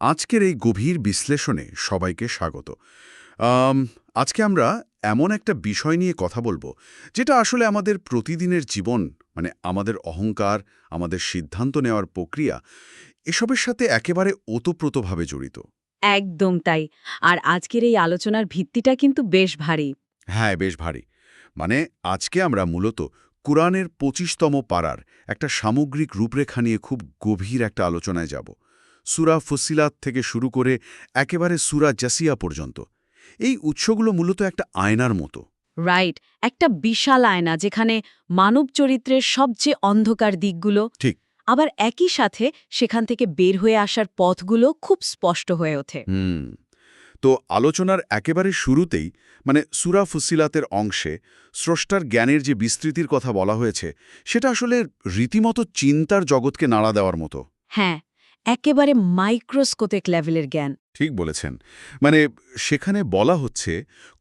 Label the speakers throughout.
Speaker 1: আজকের এই গভীর বিশ্লেষণে সবাইকে স্বাগত। আম, আজকে আমরা এমন একটা বিষয় নিয়ে কথা বলবো যেটা আসলে আমাদের প্রতিদিনের জীবন, মানে আমাদের অহংকার, আমাদের সিদ্ধান্ত নেওয়ার প্রক্রিয়া, এসবের সাথে একেবারে ওতপ্রোতভাবে জড়িত।
Speaker 2: একদম তাই। আর আজকের এই আলোচনার ভিত্তিটা কিন্তু বেশ ভারী।
Speaker 1: হ্যাঁ, বেশ ভারী। মানে আজকে আমরা মূলত কুরআনের ২৫তম পারার একটা সামগ্রিক রূপরেখা নিয়ে খুব গভীর একটা আলোচনায় যাব। সূরা ফুসিলাত থেকে শুরু করে একেবারে সূরা জাসিয়া পর্যন্ত। এই উৎসগুলো মূলত একটা আয়নার মতো।
Speaker 2: রাইট, একটা বিশাল আয়না যেখানে মানব চরিত্রের সবচেয়ে অন্ধকার দিকগুলো,
Speaker 1: ঠিক।
Speaker 2: আবার একই সাথে সেখান থেকে বের হয়ে আসার পথগুলো খুব স্পষ্ট হয়ে ওঠে।
Speaker 1: হুম। তো আলোচনার একেবারে শুরুতেই, মানে সূরা ফুসিলাতের অংশে স্রষ্টার জ্ঞানের যে বিস্তৃতির কথা বলা হয়েছে, সেটা আসলে রীতিমতো চিন্তার জগৎকে নাড়া দেওয়ার মতো।
Speaker 2: হ্যাঁ, একেবারে মাইক্রোস্কোপিক লেভেলের জ্ঞান।
Speaker 1: ঠিক বলেছেন। মানে সেখানে বলা হচ্ছে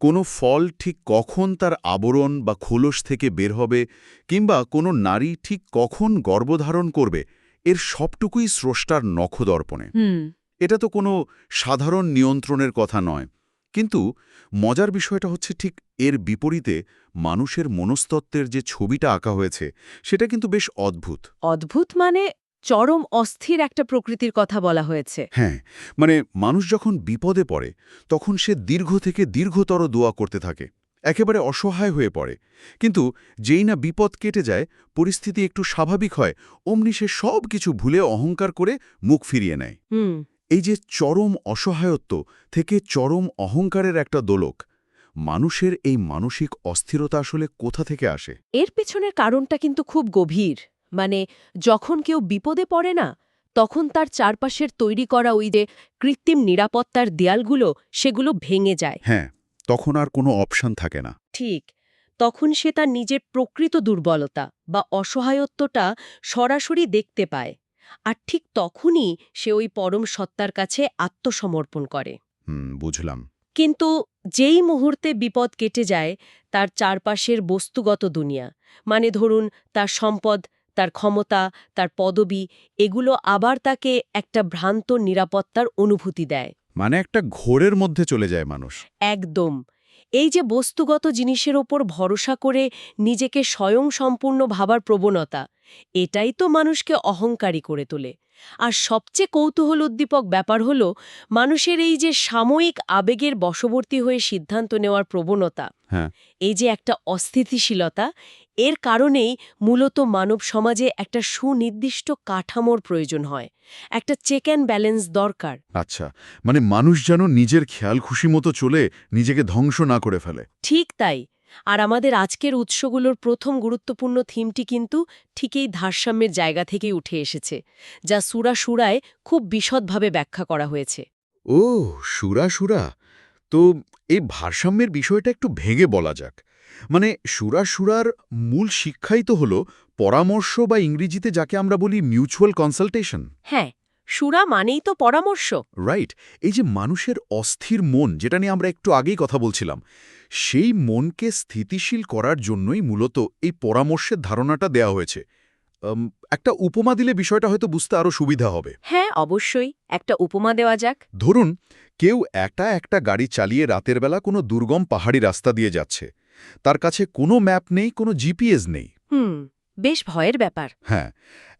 Speaker 1: কোনো ফল ঠিক কখন তার আবরণ বা খোলস থেকে বের হবে, কিংবা কোনো নারী ঠিক কখন গর্ভধারণ করবে, এর সবটুকুই স্রষ্টার নখদর্পণে।
Speaker 2: হুম।
Speaker 1: এটা তো কোনো সাধারণ নিয়ন্ত্রণের কথা নয়। কিন্তু মজার বিষয়টা হচ্ছে ঠিক এর বিপরীতে মানুষের মনস্তত্ত্বের যে ছবিটা আঁকা হয়েছে, সেটা কিন্তু বেশ অদ্ভুত।
Speaker 2: অদ্ভুত মানে চরম অস্থির একটা প্রকৃতির কথা বলা হয়েছে।
Speaker 1: হ্যাঁ, মানে মানুষ যখন বিপদে পড়ে তখন সে দীর্ঘ থেকে দীর্ঘতর দোয়া করতে থাকে, একেবারে অসহায় হয়ে পড়ে। কিন্তু যেই না বিপদ কেটে যায়, পরিস্থিতি একটু স্বাভাবিক হয়, অমনি সে সব কিছু ভুলে অহংকার করে মুখ ফিরিয়ে নেয়।
Speaker 2: হুম।
Speaker 1: এই যে চরম অসহায়ত্ব থেকে চরম অহংকারের একটা দোলক, মানুষের এই মানসিক অস্থিরতা আসলে কোথা থেকে আসে?
Speaker 2: এর পেছনের কারণটা কিন্তু খুব গভীর। মানে যখন কেউ বিপদে পড়ে না, তখন তার চারপাশের তৈরি করা ওই যে কৃত্রিম নিরাপত্তার দেয়ালগুলো সেগুলো ভেঙে যায়।
Speaker 1: হ্যাঁ, তখন আর কোনো অপশন থাকে না।
Speaker 2: ঠিক, তখন সে তার নিজের প্রকৃত দুর্বলতা বা অসহায়ত্বটা সরাসরি দেখতে পায়। আর ঠিক তখনই সে ওই পরম সত্তার কাছে আত্মসমর্পণ করে।
Speaker 1: বুঝলাম।
Speaker 2: কিন্তু যেই মুহূর্তে বিপদ কেটে যায়, তার চারপাশের বস্তুগত দুনিয়া, মানে ধরুন তার সম্পদ, তার ক্ষমতা, তার পদবি, এগুলো আবার তাকে একটা ভ্রান্ত নিরাপত্তার অনুভূতি দেয়।
Speaker 1: মানে একটা ঘোরের মধ্যে চলে যায় মানুষ।
Speaker 2: একদম। এই যে বস্তুগত জিনিসের ওপর ভরসা করে নিজেকে স্বয়ংসম্পূর্ণ ভাবার প্রবণতা, এটাই তো মানুষকে অহংকারী করে তোলে। আর সবচেয়ে কৌতূহল উদ্দীপক ব্যাপার হলো মানুষের এই যে সাময়িক আবেগের বশবর্তী হয়ে সিদ্ধান্ত নেওয়ার প্রবণতা,
Speaker 1: হ্যাঁ।
Speaker 2: এই যে একটা অস্থিতিশীলতা, এর কারণেই মূলত মানব সমাজে একটা সুনির্দিষ্ট কাঠামোর প্রয়োজন হয়। একটা চেক অ্যান্ড ব্যালেন্স দরকার।
Speaker 1: আচ্ছা, মানে মানুষ যেন নিজের খেয়াল খুশি মতো চলে নিজেকে ধ্বংস না করে ফেলে।
Speaker 2: ঠিক তাই। আর আমাদের আজকের উৎসগুলোর প্রথম গুরুত্বপূর্ণ থিমটি কিন্তু ঠিক এই ভারসাম্যের জায়গা থেকেই উঠে এসেছে, যা সূরা সূরায় খুব বিশদভাবে ব্যাখ্যা করা হয়েছে।
Speaker 1: ও, সুরা সুরা। তো এই ভারসাম্যের বিষয়টা একটু ভেঙে বলা যাক। মানে সুরার মূল শিক্ষাই তো হলো পরামর্শ, বা ইংরেজিতে যাকে আমরা বলি মিউচুয়াল কনসালটেশন।
Speaker 2: হ্যাঁ, সূরা মানেই তো পরামর্শ।
Speaker 1: রাইট। এই যে মানুষের অস্থির মন, যেটা নিয়ে আমরা একটু আগেই কথা বলছিলাম, সেই মনকে স্থিতিশীল করার জন্যই মূলত এই পরামর্শের ধারণাটা দেয়া হয়েছে। আম, একটা উপমা দিলে বিষয়টা হয়তো বুঝতে আরও সুবিধা হবে।
Speaker 2: হ্যাঁ, অবশ্যই একটা উপমা দেওয়া যাক।
Speaker 1: ধরুন, কেউ একটা গাড়ি চালিয়ে রাতের বেলা কোনো দুর্গম পাহাড়ি রাস্তা দিয়ে যাচ্ছে। তার কাছে কোনো ম্যাপ নেই, কোনো জিপিএস নেই।
Speaker 2: বেশ ভয়ের ব্যাপার।
Speaker 1: হ্যাঁ,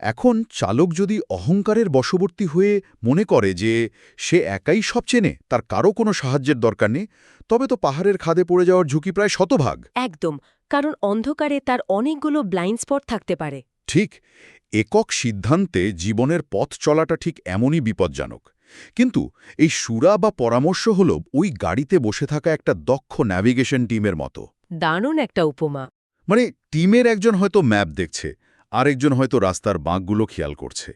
Speaker 1: এখন চালক যদি অহংকারের বশবর্তী হয়ে মনে করে যে সে একাই সব চেনে, তার কারও কোনো সাহায্যের দরকার নেই, তবে তো পাহাড়ের খাদে পড়ে যাওয়ার ঝুঁকি প্রায় শতভাগ।
Speaker 2: একদম, কারণ অন্ধকারে তার অনেকগুলো ব্লাইন্ড স্পট থাকতে পারে।
Speaker 1: ঠিক, একক সিদ্ধান্তে জীবনের পথ চলাটা ঠিক এমনই বিপজ্জনক। কিন্তু এই সুরা বা পরামর্শ হল ওই গাড়িতে বসে থাকা একটা দক্ষ ন্যাভিগেশন টিমের মতো।
Speaker 2: দারুণ একটা উপমা।
Speaker 1: মানে টিমের একজন হয়তো ম্যাপ দেখছে, আরেকজন হয়তো রাস্তার বাঁকগুলো খেয়াল করছে।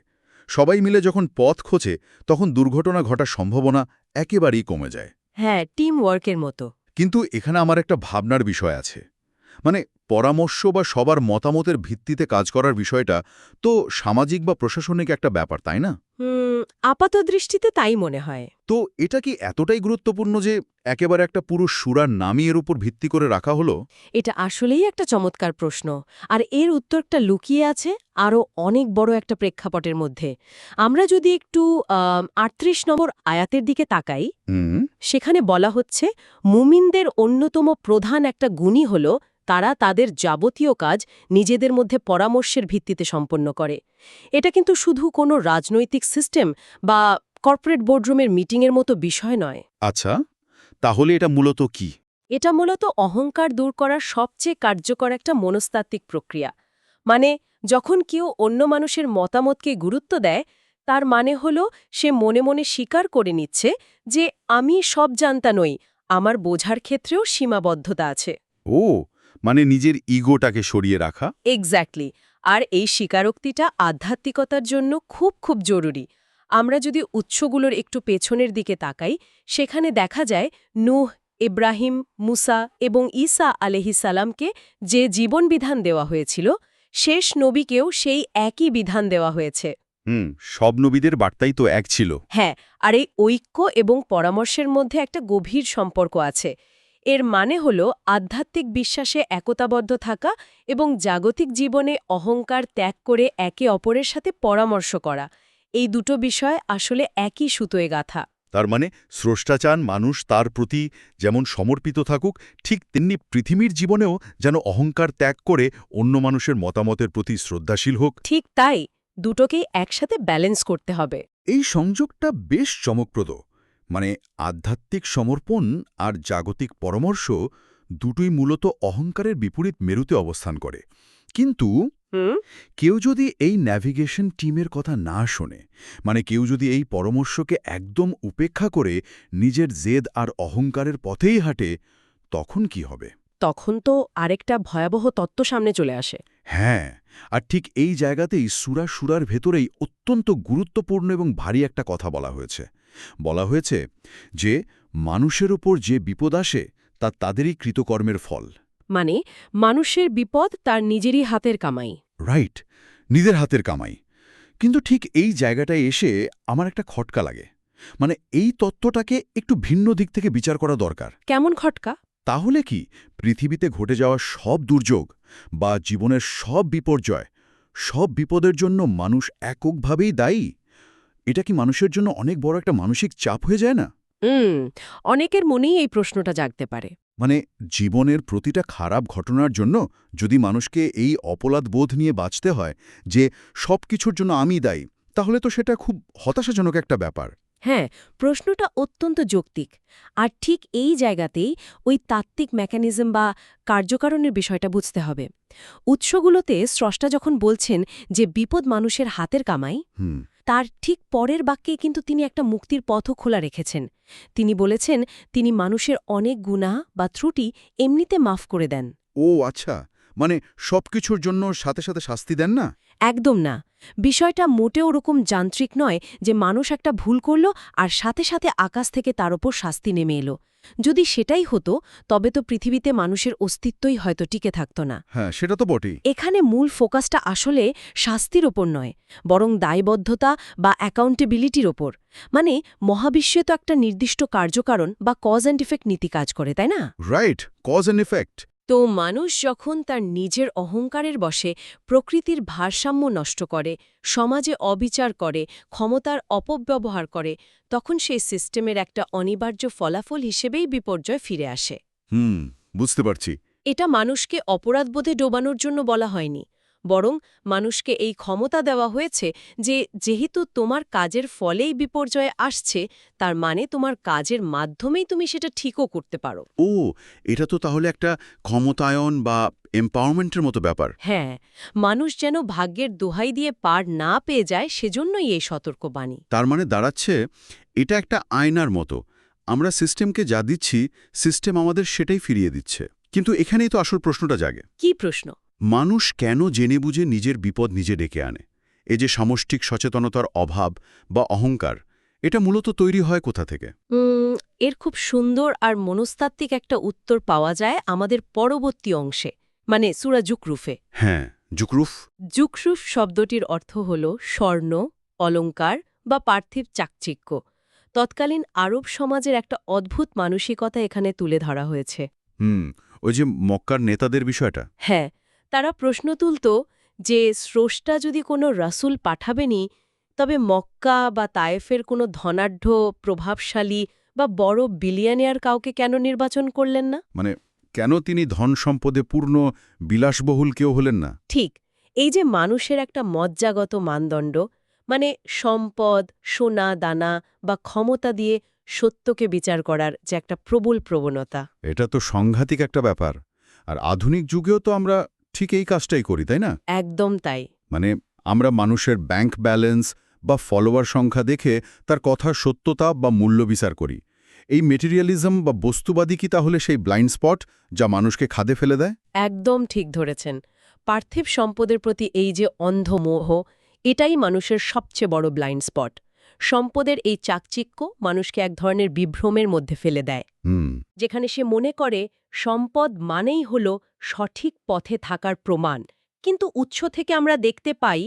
Speaker 1: সবাই মিলে যখন পথ খোঁজে, তখন দুর্ঘটনা ঘটার সম্ভাবনা একেবারেই কমে যায়।
Speaker 2: হ্যাঁ, টিম ওয়ার্কের মতো।
Speaker 1: কিন্তু এখানে আমার একটা ভাবনার বিষয় আছে।
Speaker 3: মানে পরামর্শ বা সবার মতামতের ভিত্তিতে কাজ করার বিষয়টা তো সামাজিক বা প্রশাসনিক একটা ব্যাপার, তাই না?
Speaker 2: আপাত দৃষ্টিতে তাই মনে হয়।
Speaker 3: তো এটা কি এতটাই গুরুত্বপূর্ণ যে একেবারে একটা পুরো সুরার নামই এর উপর ভিত্তি করে রাখা হলো?
Speaker 2: এটা আসলেই একটা চমৎকার প্রশ্ন, আর এর উত্তরটা লুকিয়ে আছে আরও অনেক বড় একটা প্রেক্ষাপটের মধ্যে। আমরা যদি একটু ৩৮ নম্বর আয়াতের দিকে তাকাই,
Speaker 3: হুম।
Speaker 2: সেখানে বলা হচ্ছে মুমিনদের অন্যতম প্রধান একটা গুণই হল তারা তাদের যাবতীয় কাজ নিজেদের মধ্যে পরামর্শের ভিত্তিতে সম্পন্ন করে। এটা কিন্তু শুধু কোনো রাজনৈতিক সিস্টেম বা কর্পোরেট বোর্ডরুমের মিটিংয়ের মতো বিষয় নয়।
Speaker 3: আচ্ছা, তাহলে এটা মূলত কি?
Speaker 2: এটা মূলত অহংকার দূর করার সবচেয়ে কার্যকর একটা মনস্তাত্ত্বিক প্রক্রিয়া। মানে যখন কেউ অন্য মানুষের মতামতকে গুরুত্ব দেয়, তার মানে হলো সে মনে মনে স্বীকার করে নিচ্ছে যে আমি সব জানতা নই, আমার বোঝার ক্ষেত্রেও সীমাবদ্ধতা আছে।
Speaker 3: ও, মানে নিজের ইগোটাকে সরিয়ে রাখা।
Speaker 2: এক্স্যাক্টলি। আর এই স্বীকারোক্তিটা আধ্যাত্মিকতার জন্য খুব খুব জরুরি। আমরা যদি উৎসগুলোর একটু পেছনের দিকে তাকাই, সেখানে দেখা যায় নূহ, ইব্রাহিম, মুসা এবং ঈসা আলাইহিসসালামকে যে জীবনবিধান দেওয়া হয়েছিল, শেষ নবীকেও সেই একই বিধান দেওয়া হয়েছে।
Speaker 3: সব নবীদের বার্তাই তো এক ছিল।
Speaker 2: হ্যাঁ, আর এই ঐক্য এবং পরামর্শের মধ্যে একটা গভীর সম্পর্ক আছে। এর মানে হল আধ্যাত্মিক বিশ্বাসে একতাবদ্ধ থাকা এবং জাগতিক জীবনে অহংকার ত্যাগ করে একে অপরের সাথে পরামর্শ করা। এই দুটো বিষয় আসলে একই সুতোয় গাঁথা।
Speaker 3: তার মানে স্রষ্টা চান মানুষ তার প্রতি যেমন সমর্পিত থাকুক, ঠিক তেমনি পৃথিবীর জীবনেও যেন অহংকার ত্যাগ করে অন্য মানুষের মতামতের প্রতি শ্রদ্ধাশীল হোক।
Speaker 2: ঠিক তাই, দুটোকেই একসাথে ব্যালেন্স করতে হবে।
Speaker 3: এই সংযোগটা বেশ চমকপ্রদ। মানে আধ্যাত্মিক সমর্পণ আর জাগতিক পরামর্শ দুটোই মূলত অহংকারের বিপরীত মেরুতে অবস্থান করে। কিন্তু কেউ যদি এই ন্যাভিগেশন টিমের কথা না শোনে, মানে কেউ যদি এই পরামর্শকে একদম উপেক্ষা করে নিজের জেদ আর অহংকারের পথেই হাঁটে, তখন কি হবে?
Speaker 2: তখন তো আরেকটা ভয়াবহ তত্ত্ব সামনে চলে আসে।
Speaker 3: হ্যাঁ, আর ঠিক এই জায়গাতেই সুরার ভেতরেই অত্যন্ত গুরুত্বপূর্ণ এবং ভারী একটা কথা বলা হয়েছে। বলা হয়েছে যে মানুষের ওপর যে বিপদ আসে তা তাদেরই কৃতকর্মের ফল।
Speaker 2: মানে মানুষের বিপদ তার নিজেরই হাতের কামাই।
Speaker 3: রাইট, নিজের হাতের কামাই। কিন্তু ঠিক এই জায়গাটায় এসে আমার একটা খটকা লাগে। মানে এই তত্ত্বটাকে একটু ভিন্ন দিক থেকে বিচার করা দরকার।
Speaker 2: কেমন খটকা?
Speaker 3: তাহলে কি পৃথিবীতে ঘটে যাওয়া সব দুর্যোগ বা জীবনের সব বিপর্যয়, সব বিপদের জন্য মানুষ এককভাবেই দায়ী? এটা কি মানুষের জন্য অনেক বড় একটা মানসিক চাপ হয়ে যায় না?
Speaker 2: অনেকের মনেই এই প্রশ্নটা জাগতে পারে।
Speaker 3: মানে জীবনের প্রতিটা খারাপ ঘটনার জন্য যদি মানুষকে এই অপরাধ বোধ নিয়ে বাঁচতে হয় যে সব কিছুর জন্য আমি দায়ী, তাহলে তো সেটা খুব হতাশাজনক একটা ব্যাপার।
Speaker 2: হ্যাঁ, প্রশ্নটা অত্যন্ত যৌক্তিক। আর ঠিক এই জায়গাতেই ওই তাত্ত্বিক মেকানিজম বা কার্যকারণের বিষয়টা বুঝতে হবে। উৎসগুলোতে স্রষ্টা যখন বলছেন যে বিপদ মানুষের হাতের কামাই, তার ঠিক পরের বাক্যে কিন্তু তিনি একটা মুক্তির পথও খোলা রেখেছেন। তিনি বলেছেন তিনি মানুষের অনেক গুনাহ বা ত্রুটি এমনিতে মাফ করে দেন।
Speaker 3: ও আচ্ছা, মানে সবকিছুর জন্য সাথে সাথে শাস্তি দেন না?
Speaker 2: একদম না। বিষয়টা মোটেও ওরকম যান্ত্রিক নয় যে মানুষ একটা ভুল করল আর সাথে সাথে আকাশ থেকে তার ওপর শাস্তি নেমে এলো। যদি সেটাই হতো, তবে তো পৃথিবীতে মানুষের অস্তিত্বই হয়তো টিকে থাকত না।
Speaker 3: হ্যাঁ, সেটা তো বটেই।
Speaker 2: এখানে মূল ফোকাসটা আসলে শাস্তির ওপর নয়, বরং দায়বদ্ধতা বা অ্যাকাউন্টেবিলিটির ওপর। মানে মহাবিশ্বে তো একটা নির্দিষ্ট কার্যকারণ বা কজ অ্যান্ড ইফেক্ট নীতি কাজ করে, তাই না?
Speaker 3: Right, cause and effect.
Speaker 2: তো মানুষ যখন তার নিজের অহংকারের বশে প্রকৃতির ভারসাম্য নষ্ট করে, সমাজে অবিচার করে, ক্ষমতার অপব্যবহার করে, তখন সেই সিস্টেমের একটা অনিবার্য ফলাফল হিসেবেই বিপর্যয় ফিরে আসে।
Speaker 3: বুঝতে পারছি।
Speaker 2: এটা মানুষকে অপরাধবোধে ডোবানোর জন্য বলা হয়নি, বরং মানুষকে এই ক্ষমতা দেওয়া হয়েছে যে যেহেতু তোমার কাজের ফলেই বিপর্যয় আসছে, তার মানে তোমার কাজের মাধ্যমেই তুমি সেটা ঠিকও করতে পারো।
Speaker 3: ও, এটা তো তাহলে একটা ক্ষমতায়ন বা এম্পাওয়ারমেন্টের মতো ব্যাপার।
Speaker 2: হ্যাঁ, মানুষ যেন ভাগ্যের দোহাই দিয়ে পার না পেয়ে যায়, সেজন্যই এই সতর্কবাণী।
Speaker 1: তার মানে দাঁড়াচ্ছে এটা একটা আয়নার মতো। আমরা সিস্টেমকে যা দিচ্ছি, সিস্টেম আমাদের সেটাই ফিরিয়ে দিচ্ছে। কিন্তু এখানেই তো আসল প্রশ্নটা জাগে।
Speaker 2: কি প্রশ্ন?
Speaker 1: মানুষ কেন জেনে বুঝে নিজের বিপদ নিজে ডেকে আনে? এই যে সামষ্টিক সচেতনতার অভাব বা অহংকার, এটা মূলত তৈরি হয় কোথা থেকে?
Speaker 2: এর খুব সুন্দর আর মনস্তাত্ত্বিক একটা উত্তর পাওয়া যায় আমাদের পরবর্তী অংশে। মানে সূরা জুকরুফে।
Speaker 1: হ্যাঁ, জুকরুফ।
Speaker 2: জুকরুফ শব্দটির অর্থ হল স্বর্ণ, অলংকার বা পার্থিব চাকচিক্য। তৎকালীন আরব সমাজের একটা অদ্ভুত মানসিকতা এখানে তুলে ধরা হয়েছে।
Speaker 1: ওই যে মক্কার নেতাদের বিষয়টা।
Speaker 2: হ্যাঁ, তারা প্রশ্ন তুলত যে স্রষ্টা যদি কোনো রাসূল পাঠাবেনই, তবে মক্কা বা তায়েফের কোনো ধনাঢ্য, প্রভাবশালী বা বড় বিলিয়নিয়ার কাউকে কেন নির্বাচন করলেন না?
Speaker 1: মানে কেন তিনি ধন সম্পদে পূর্ণ বিলাসবহুল কেউ হলেন না?
Speaker 2: ঠিক, এই যে মানুষের একটা মজ্জাগত মানদণ্ড, মানে সম্পদ, সোনা দানা বা ক্ষমতা দিয়ে সত্যকে বিচার করার যে একটা প্রবল প্রবণতা।
Speaker 1: এটা তো সংঘাতিক একটা ব্যাপার। আর আধুনিক যুগেও তো আমরা ঠিক এই কাজটাই করি, তাই না?
Speaker 2: একদম তাই।
Speaker 1: মানে আমরা মানুষের ব্যাংক ব্যালেন্স বা ফলোয়ার সংখ্যা দেখে তার কথার সত্যতা বা মূল্য বিচার করি। এই মেটেরিয়ালিজম বা বস্তুবাদী কি তাহলে সেই ব্লাইন্ড স্পট যা মানুষকে খাদে ফেলে দেয়?
Speaker 2: একদম ঠিক ধরেছেন। পার্থিব সম্পদের প্রতি এই যে অন্ধ মোহ, এটাই মানুষের সবচেয়ে বড় ব্লাইন্ড স্পট। সম্পদের এই চাকচিক্য মানুষকে এক ধরনের বিভ্রমের মধ্যে ফেলে দেয়, যেখানে সে মনে করে সম্পদ মানেই হল সঠিক পথে থাকার প্রমাণ। কিন্তু উৎস থেকে আমরা দেখতে পাই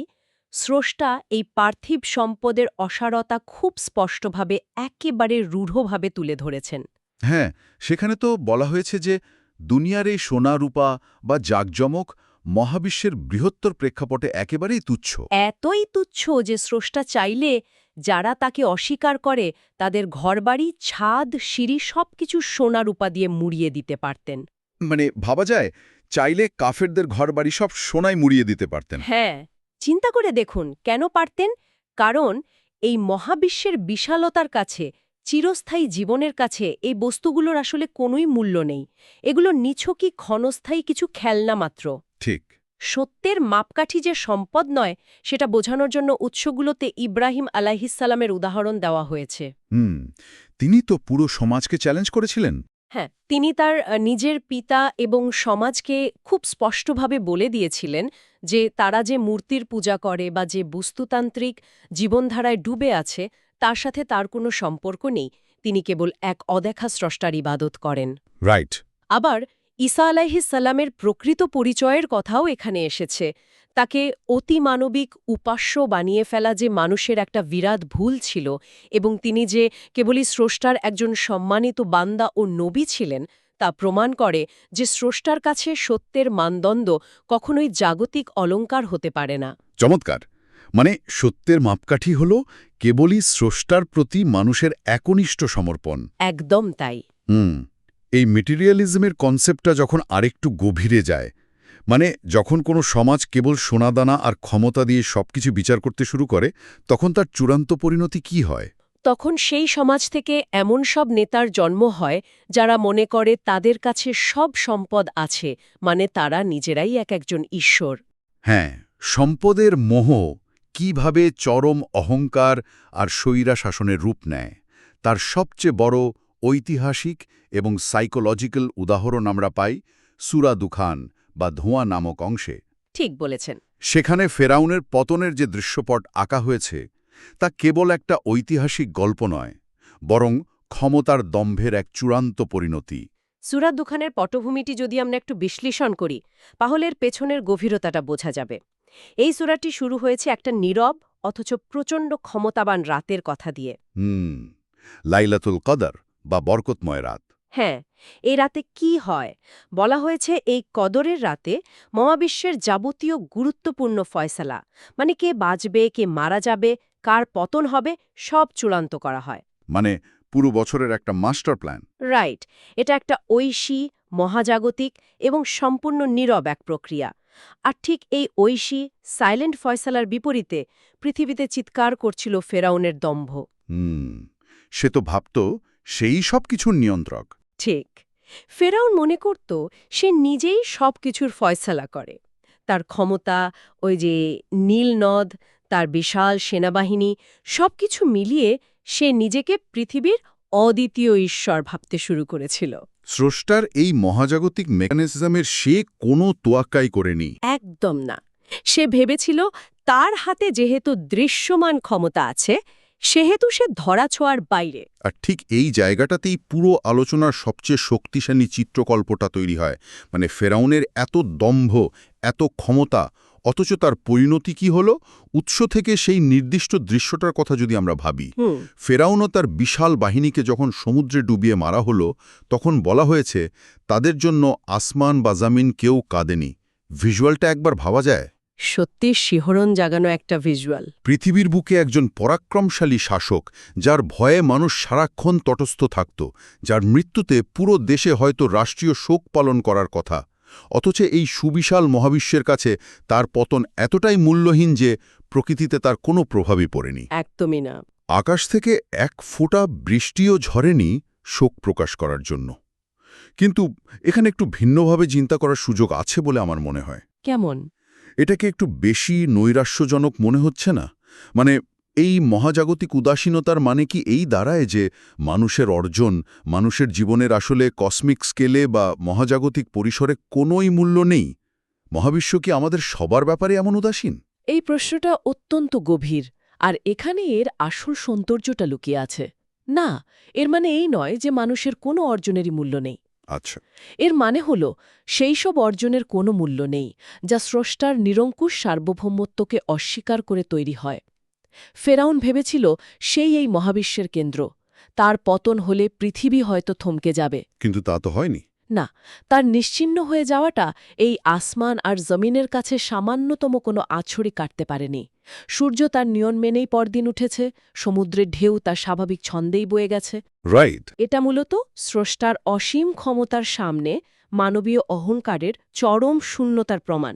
Speaker 2: স্রষ্টা এই পার্থিব সম্পদের অসারতা খুব স্পষ্টভাবে, একেবারে রূঢ়ভাবে তুলে ধরেছেন।
Speaker 1: হ্যাঁ, সেখানে তো বলা হয়েছে যে দুনিয়ার এই সোনা রূপা বা জাকজমক মহাবিশ্বের বৃহত্তর প্রেক্ষাপটে একেবারেই তুচ্ছ।
Speaker 2: এতই তুচ্ছ যে স্রষ্টা চাইলে যারা তাকে অস্বীকার করে তাদের ঘরবাড়ি, ছাদ, সিঁড়ি সবকিছু সোনা রূপা দিয়ে মুড়িয়ে দিতে পারতেন।
Speaker 1: মানে ভাবা যায়, চাইলে কাফেরদের ঘরবাড়ি সব সোনায় মুড়িয়ে দিতে পারতেন।
Speaker 2: হ্যাঁ, চিন্তা করে দেখুন কেন পারতেন। কারণ এই মহাবিশ্বের বিশালতার কাছে, চিরস্থায়ী জীবনের কাছে এই বস্তুগুলোর আসলে কোনোই মূল্য নেই। এগুলো নিছকই ক্ষণস্থায়ী কিছু খেলনা মাত্র।
Speaker 1: ঠিক।
Speaker 2: সত্যের মাপকাঠি যে সম্পদ নয়, সেটা বোঝানোর জন্য উৎসগুলোতে ইব্রাহিম আলাইহিসসালামের উদাহরণ দেওয়া হয়েছে।
Speaker 1: তিনি তো পুরো সমাজকে চ্যালেঞ্জ করেছিলেন।
Speaker 2: হ্যাঁ, তিনি তার নিজের পিতা এবং সমাজকে খুব স্পষ্টভাবে বলে দিয়েছিলেন যে তারা যে মূর্তির পূজা করে বা যে বস্তুতান্ত্রিক জীবনধারায় ডুবে আছে, তার সাথে তার কোনো সম্পর্ক নেই। তিনি কেবল এক অদেখা স্রষ্টার ইবাদত করেন।
Speaker 1: রাইট।
Speaker 2: আবার ঈসা আলাইহিসসালামের প্রকৃত পরিচয়ের কথাও এখানে এসেছে। তাকে অতিমানবিক উপাস্য বানিয়ে ফেলা যে মানুষের একটা বিরাট ভুল ছিল, এবং তিনি যে কেবলই স্রষ্টার একজন সম্মানিত বান্দা ও নবী ছিলেন, তা প্রমাণ করে যে স্রষ্টার কাছে সত্যের মানদণ্ড কখনোই জাগতিক অলংকার হতে পারে না।
Speaker 1: চমৎকার। মানে সত্যের মাপকাঠি হল কেবলই স্রষ্টার প্রতি মানুষের একনিষ্ঠ সমর্পণ।
Speaker 2: একদম তাই।
Speaker 1: এই মেটেরিয়ালিজমের কনসেপ্টটা যখন আরেকটু গভীরে যায়, মানে যখন কোনো সমাজ কেবল সোনাদানা আর ক্ষমতা দিয়ে সবকিছু বিচার করতে শুরু করে, তখন তার চূড়ান্ত পরিণতি কি হয়?
Speaker 2: তখন সেই সমাজ থেকে এমন সব নেতার জন্ম হয় যারা মনে করে তাদের কাছে সব সম্পদ আছে, মানে তারা নিজেরাই একজন ঈশ্বর।
Speaker 1: হ্যাঁ, সম্পদের মোহ কিভাবে চরম অহংকার আর স্বৈরা শাসনের রূপ নেয়, তার সবচেয়ে বড় ঐতিহাসিক এবং সাইকোলজিক্যাল উদাহরণ আমরা পাই সূরা দুখান বা ধোঁয়া নামক অংশে।
Speaker 2: ঠিক বলেছেন।
Speaker 1: সেখানে ফেরাউনের পতনের যে দৃশ্যপট আঁকা হয়েছে, তা কেবল একটা ঐতিহাসিক গল্প নয়, বরং ক্ষমতার দম্ভের এক চূড়ান্ত পরিণতি।
Speaker 2: সূরা দুখানের পটভূমিটি যদি আমরা একটু বিশ্লেষণ করি, তাহলে এর পেছনের গভীরতাটা বোঝা যাবে। এই সূরাটি শুরু হয়েছে একটা নীরব অথচ প্রচণ্ড ক্ষমতাবান রাতের কথা দিয়ে।
Speaker 1: লাইলাতুল কদর বা বরকতময় রাত।
Speaker 2: হ্যাঁ, এই রাতে কি হয়? বলা হয়েছে এই কদরের রাতে মহাবিশ্বের যাবতীয় গুরুত্বপূর্ণ ফয়সালা, মানে কে বাঁচবে, কে মারা যাবে, কার পতন হবে, সব চূড়ান্ত করা হয়।
Speaker 1: মানে পুরো বছরের একটা মাস্টার প্ল্যান।
Speaker 2: রাইট, এটা একটা ঐশী, মহাজাগতিক এবং সম্পূর্ণ নীরব এক প্রক্রিয়া। আর ঠিক এই ঐশী, সাইলেন্ট ফয়সালার বিপরীতে পৃথিবীতে চিৎকার করছিল ফেরাউনের দম্ভ।
Speaker 1: সে তো ভাবত সেই সব কিছুর নিয়ন্ত্রক।
Speaker 2: ঠিক, ফেরাউন মনে করত সে নিজেই সব কিছুর ফয়সালা করে। তার ক্ষমতা, ওই যে নীল নদ, তার বিশাল সেনাবাহিনী, সবকিছু মিলিয়ে সে নিজেকে পৃথিবীর অদ্বিতীয় ঈশ্বর ভাবতে শুরু করেছিল।
Speaker 1: স্রষ্টার এই মহাজাগতিক মেকানিজমের সে কোনো তোয়াক্কাই করেনি।
Speaker 2: একদম না। সে ভেবেছিল তার হাতে যেহেতু দৃশ্যমান ক্ষমতা আছে, সেহেতু সে ধরাছোঁয়ার বাইরে।
Speaker 3: আর ঠিক এই জায়গাটাতেই পুরো আলোচনার সবচেয়ে শক্তিশালী চিত্রকল্পটা তৈরি হয়। মানে ফেরাউনের এত দম্ভ, এত ক্ষমতা, অথচ তার পরিণতি কি হলো? উৎস থেকে সেই নির্দিষ্ট দৃশ্যটার কথা যদি আমরা ভাবি, ফেরাউনও তার বিশাল বাহিনীকে যখন সমুদ্রে ডুবিয়ে মারা হলো, তখন বলা হয়েছে তাদের জন্য আসমান বা জামিন কেউ কাঁদেনি। ভিজুয়ালটা একবার ভাবা যায়।
Speaker 2: সত্যি শিহরণ জাগানো একটা ভিজুয়াল।
Speaker 3: পৃথিবীর বুকে একজন পরাক্রমশালী শাসক, যার ভয়ে মানুষ সারাক্ষণ তটস্থ থাকত, যার মৃত্যুতে পুরো দেশে হয়তো রাষ্ট্রীয় শোক পালন করার কথা, অথচ এই সুবিশাল মহাবিশ্বের কাছে তার পতন এতটাই মূল্যহীন যে প্রকৃতিতে তার কোনো প্রভাবই পড়েনি।
Speaker 2: একদমই না।
Speaker 3: আকাশ থেকে এক ফোঁটা বৃষ্টিও ঝরেনি শোক প্রকাশ করার জন্য। কিন্তু এখানে একটু ভিন্নভাবে চিন্তা করার সুযোগ আছে বলে আমার মনে হয়।
Speaker 2: কেমন?
Speaker 3: এটাকে একটু বেশি নৈরাশ্যজনক মনে হচ্ছে না? মানে এই মহাজাগতিক উদাসীনতার মানে কি এই দাঁড়ায় যে মানুষের অর্জন, মানুষের জীবনের আসলে কসমিক স্কেলে বা মহাজাগতিক পরিসরে কোনোই মূল্য নেই? মহাবিশ্ব কি আমাদের সবার ব্যাপারে এমন উদাসীন?
Speaker 2: এই প্রশ্নটা অত্যন্ত গভীর, আর এখানে এর আসল সৌন্দর্যটা লুকিয়ে আছে। না, এর মানে এই নয় যে মানুষের কোনো অর্জনেরই মূল্য নেই।
Speaker 3: আচ্ছা,
Speaker 2: এর মানে হল সেই সব অর্জনের কোনো মূল্য নেই যা স্রষ্টার নিরঙ্কুশ সার্বভৌমত্বকে অস্বীকার করে তৈরি হয়। ফেরাউন ভেবেছিল সেই এই মহাবিশ্বের কেন্দ্র। তার পতন হলে পৃথিবী হয়তো থমকে যাবে।
Speaker 3: কিন্তু তা তো হয়নি।
Speaker 2: না, তার নিশ্চিহ্ন হয়ে যাওয়াটা এই আসমান আর জমিনের কাছে সামান্যতম কোনো আছড়ি কাটতে পারেনি। সূর্য তার নিয়ন মেনেই পরদিন উঠেছে, সমুদ্রের ঢেউ তার স্বাভাবিক ছন্দেই বয়ে গেছে।
Speaker 3: রাইট।
Speaker 2: এটা মূলত স্রষ্টার অসীম ক্ষমতার সামনে মানবীয় অহংকারের চরম শূন্যতার প্রমাণ।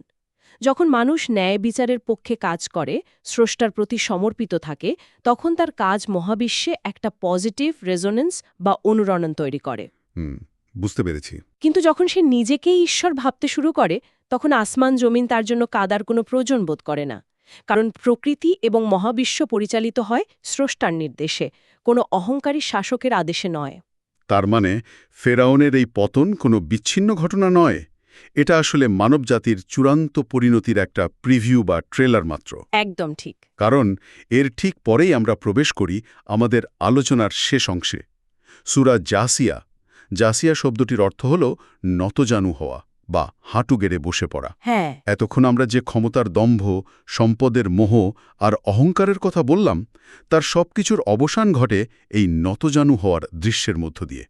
Speaker 2: যখন মানুষ ন্যায় বিচারের পক্ষে কাজ করে, স্রষ্টার প্রতি সমর্পিত থাকে, তখন তার কাজ মহাবিশ্বে একটা পজিটিভ রেজোনেন্স বা অনুরণন তৈরি করে।
Speaker 3: বুঝতে পেরেছি।
Speaker 2: কিন্তু যখন সে নিজেকেই ঈশ্বর ভাবতে শুরু করে, তখন আসমান জমিন তার জন্য কাদার কোনো প্রয়োজন বোধ করে না। কারণ প্রকৃতি এবং মহাবিশ্ব পরিচালিত হয় স্রষ্টার নির্দেশে, কোনো অহংকারী শাসকের আদেশে নয়।
Speaker 1: তার মানে ফেরাউনের এই পতন কোনো বিচ্ছিন্ন ঘটনা নয়, এটা আসলে মানবজাতির চূড়ান্ত পরিণতির একটা প্রিভিউ বা ট্রেলার মাত্র।
Speaker 2: একদম ঠিক।
Speaker 1: কারণ এর ঠিক পরেই আমরা প্রবেশ করি আমাদের আলোচনার শেষ অংশে, সূরা জাসিয়া। জাসিয়া শব্দটির অর্থ হল নতজানু হওয়া বা হাঁটু গেড়ে বসে পড়া।
Speaker 2: হ্যাঁ,
Speaker 1: এতক্ষণ আমরা যে ক্ষমতার দম্ভ, সম্পদের মোহ আর অহংকারের কথা বললাম, তার সবকিছুর অবসান ঘটে এই নতজানু হওয়ার দৃশ্যের মধ্য দিয়ে।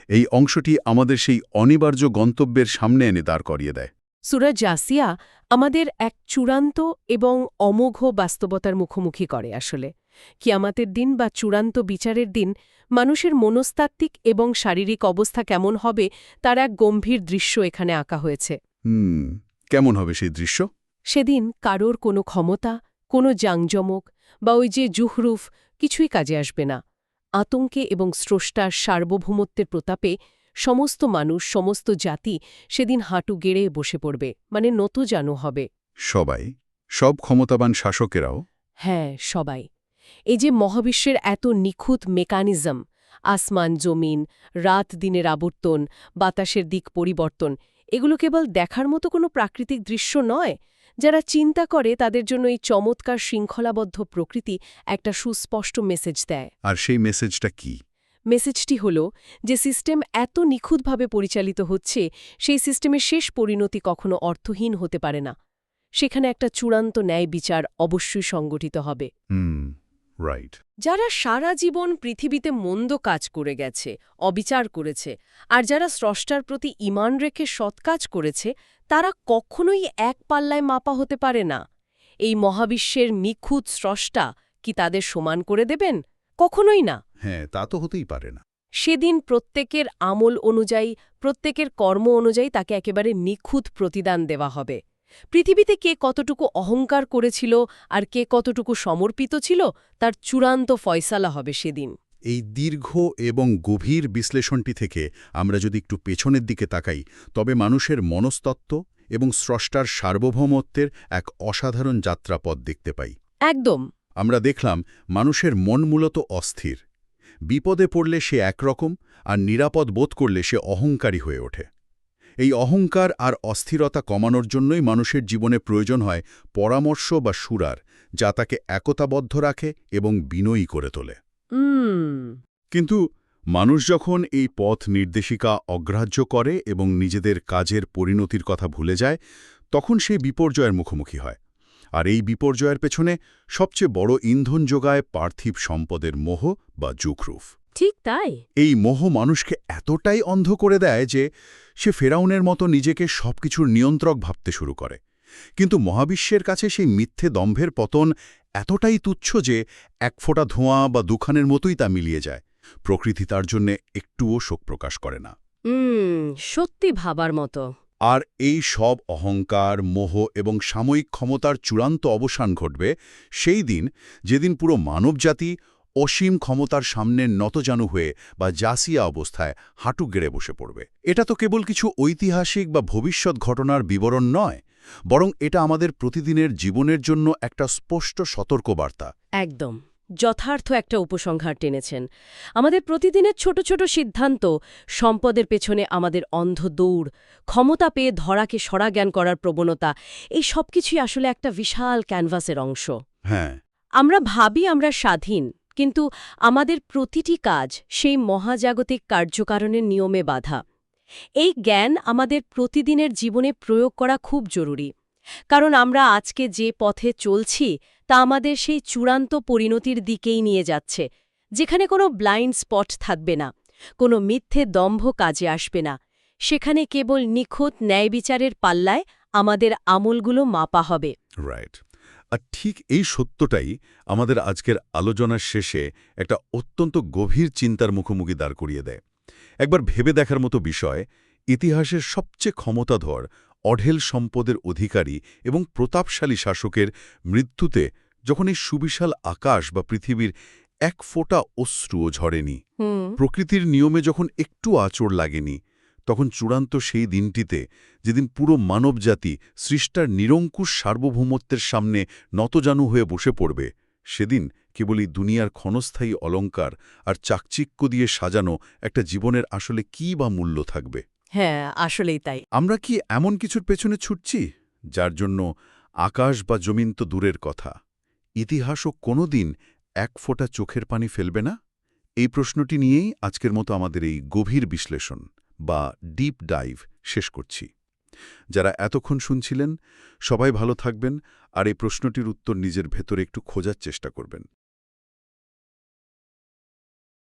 Speaker 1: এই অংশটি আমাদের সেই অনিবার্য গন্তব্যের সামনে এনে দাঁড় করিয়ে দেয়।
Speaker 2: সূরা জাসিয়া আমাদের এক চূড়ান্ত এবং অমোঘ বাস্তবতার মুখোমুখি করে আসলে। কিয়ামতের দিন বা চূড়ান্ত বিচারের দিন মানুষের মনস্তাত্ত্বিক এবং শারীরিক অবস্থা কেমন হবে তার এক গম্ভীর দৃশ্য এখানে আঁকা হয়েছে।
Speaker 1: কেমন হবে সেই দৃশ্য?
Speaker 2: সেদিন কারোর কোনো ক্ষমতা, কোনো জাঁকজমক বা ওই যে জুহরুফ কিছুই কাজে আসবে না। আতঙ্কে এবং স্রষ্টার সার্বভৌমত্বের প্রতাপে সমস্ত মানুষ, সমস্ত জাতি সেদিন হাঁটু গেড়ে বসে পড়বে, মানে নতজানু হবে।
Speaker 1: সবাই, সব ক্ষমতাবান শাসকেরাও?
Speaker 2: হ্যাঁ, সবাই। এই যে মহাবিশ্বের এত নিখুঁত মেকানিজম, আসমান জমিন, রাত দিনের আবর্তন, বাতাসের দিক পরিবর্তন, এগুলো কেবল দেখার মতো কোনো প্রাকৃতিক দৃশ্য নয়। যারা চিন্তা করে তাদের জন্য এই চমৎকার শৃঙ্খলাবদ্ধ প্রকৃতি একটা সুস্পষ্ট মেসেজ দেয়।
Speaker 1: আর সেই মেসেজটা কি?
Speaker 2: মেসেজটি হল যে সিস্টেম এত নিখুঁতভাবে পরিচালিত হচ্ছে, সেই সিস্টেমের শেষ পরিণতি কখনো অর্থহীন হতে পারে না। সেখানে একটা চূড়ান্ত ন্যায় বিচার অবশ্যই সংগঠিত হবে।
Speaker 1: রাইট।
Speaker 2: যারা সারা জীবন পৃথিবীতে মন্দ কাজ করে গেছে, অবিচার করেছে, আর যারা স্রষ্টার প্রতি ঈমান রেখে সৎ কাজ করেছে, তারা কখনোই এক পাল্লায় মাপা হতে পারে না। এই মহাবিশ্বের নিখুঁত স্রষ্টা কি তাদের সমান করে দেবেন? কখনোই না।
Speaker 3: হ্যাঁ, তা তো হতেই পারে না।
Speaker 2: সেদিন প্রত্যেকের আমল অনুযায়ী, প্রত্যেকের কর্ম অনুযায়ী তাকে একেবারে নিখুঁত প্রতিদান দেওয়া হবে। পৃথিবীতে কে কতটুকু অহংকার করেছিল আর কে কতটুকু সমর্পিত ছিল তার চূড়ান্ত ফয়সালা হবে সেদিন।
Speaker 3: এই দীর্ঘ এবং গভীর বিশ্লেষণটি থেকে আমরা যদি একটু পেছনের দিকে তাকাই, তবে মানুষের মনস্তত্ত্ব এবং স্রষ্টার সার্বভৌমত্বের এক অসাধারণ যাত্রাপথ দেখতে পাই।
Speaker 2: একদম।
Speaker 3: আমরা দেখলাম মানুষের মন মূলত অস্থির। বিপদে পড়লে সে একরকম, আর নিরাপদ বোধ করলে সে অহংকারী হয়ে ওঠে। এই অহংকার আর অস্থিরতা কমানোর জন্যই মানুষের জীবনে প্রয়োজন হয় পরামর্শ বা সুরার, যা তাকে একতাবদ্ধ রাখে এবং বিনয়ী করে তোলে। কিন্তু মানুষ যখন এই পথ নির্দেশিকা অগ্রাহ্য করে এবং নিজেদের কাজের পরিণতির কথা ভুলে যায়, তখন সেই বিপর্যয়ের মুখোমুখি হয়। আর এই বিপর্যয়ের পেছনে সবচেয়ে বড় ইন্ধন যোগায় পার্থিব সম্পদের মোহ বা জুখরুফ।
Speaker 2: ঠিক তাই।
Speaker 3: এই মোহ মানুষকে এতটাই অন্ধ করে দেয় যে সে ফেরাউনের মতো নিজেকে সবকিছুর নিয়ন্ত্রক ভাবতে শুরু করে। কিন্তু মহাবিশ্বের কাছে সেই মিথ্যে দম্ভের পতন এতটাই তুচ্ছ যে এক ফোঁটা ধোঁয়া বা দুখানের মতোই তা মিলিয়ে যায়। প্রকৃতি তার জন্যে একটুও শোক প্রকাশ করে না।
Speaker 2: সত্যি ভাবার মতো।
Speaker 3: আর এই সব অহংকার, মোহ এবং সাময়িক ক্ষমতার চূড়ান্ত অবসান ঘটবে সেই দিন, যেদিন পুরো মানবজাতি অসীম ক্ষমতার সামনে নতজানু হয়ে বা জাসিয়া অবস্থায় হাঁটু গেড়ে বসে পড়বে। এটা তো কেবল কিছু ঐতিহাসিক বা ভবিষ্যৎ ঘটনার বিবরণ নয়, বরং এটা আমাদের প্রতিদিনের জীবনের জন্য একটা স্পষ্ট সতর্কবার্তা।
Speaker 2: একদম যথার্থ একটা উপসংহার টেনেছেন। আমাদের প্রতিদিনের ছোট ছোট সিদ্ধান্ত, সম্পদের পেছনে আমাদের অন্ধ দৌড়, ক্ষমতা পেয়ে ধরাকে সরাজ্ঞান করার প্রবণতা, এই সবকিছুই আসলে একটা বিশাল ক্যানভাসের অংশ।
Speaker 3: হ্যাঁ,
Speaker 2: আমরা ভাবি আমরা স্বাধীন, কিন্তু আমাদের প্রতিটি কাজ সেই মহাজাগতিক কার্যকারণের নিয়মে বাঁধা। এই জ্ঞান আমাদের প্রতিদিনের জীবনে প্রয়োগ করা খুব জরুরি, কারণ আমরা আজকে যে পথে চলছি তা আমাদের সেই চূড়ান্ত পরিণতির দিকেই নিয়ে যাচ্ছে, যেখানে কোনো ব্লাইন্ড স্পট থাকবে না, কোনো মিথ্যে দম্ভ কাজে আসবে না। সেখানে কেবল নিখুঁত ন্যায়বিচারের পাল্লায় আমাদের আমলগুলো মাপা হবে।
Speaker 3: রাইট। আর ঠিক এই সত্যটাই আমাদের আজকের আলোচনার শেষে একটা অত্যন্ত গভীর চিন্তার মুখোমুখি দাঁড় করিয়ে দেয়। একবার ভেবে দেখার মতো বিষয়, ইতিহাসের সবচেয়ে ক্ষমতাধর, অঢেল সম্পদের অধিকারী এবং প্রতাপশালী শাসকের মৃত্যুতে যখন এই সুবিশাল আকাশ বা পৃথিবীর এক ফোঁটা অশ্রুও ঝরেনি, প্রকৃতির নিয়মে যখন একটু আঁচড় লাগেনি, তখন চূড়ান্ত সেই দিনটিতে, যেদিন পুরো মানবজাতি সৃষ্টার নিরঙ্কুশ সার্বভৌমত্বের সামনে নতজানু হয়ে বসে পড়বে, সেদিন কেবলই দুনিয়ার ক্ষণস্থায়ী অলঙ্কার আর চাকচিক্য দিয়ে সাজানো একটা জীবনের আসলে কী বা মূল্য থাকবে।
Speaker 2: হ্যাঁ, আসলেই তাই।
Speaker 3: আমরা কি এমন কিছুর পেছনে ছুটছি যার জন্য আকাশ বা জমিন তো দূরের কথা, ইতিহাসও কোনোদিন এক ফোঁটা চোখের পানি ফেলবে না? এই প্রশ্নটি নিয়েই আজকের মতো আমাদের এই গভীর বিশ্লেষণ বা ডিপ ডাইভ শেষ করছি। যারা এতক্ষণ শুনছিলেন, সবাই ভালো থাকবেন আর এই প্রশ্নটির উত্তর নিজের ভেতরে একটু খোঁজার চেষ্টা করবেন।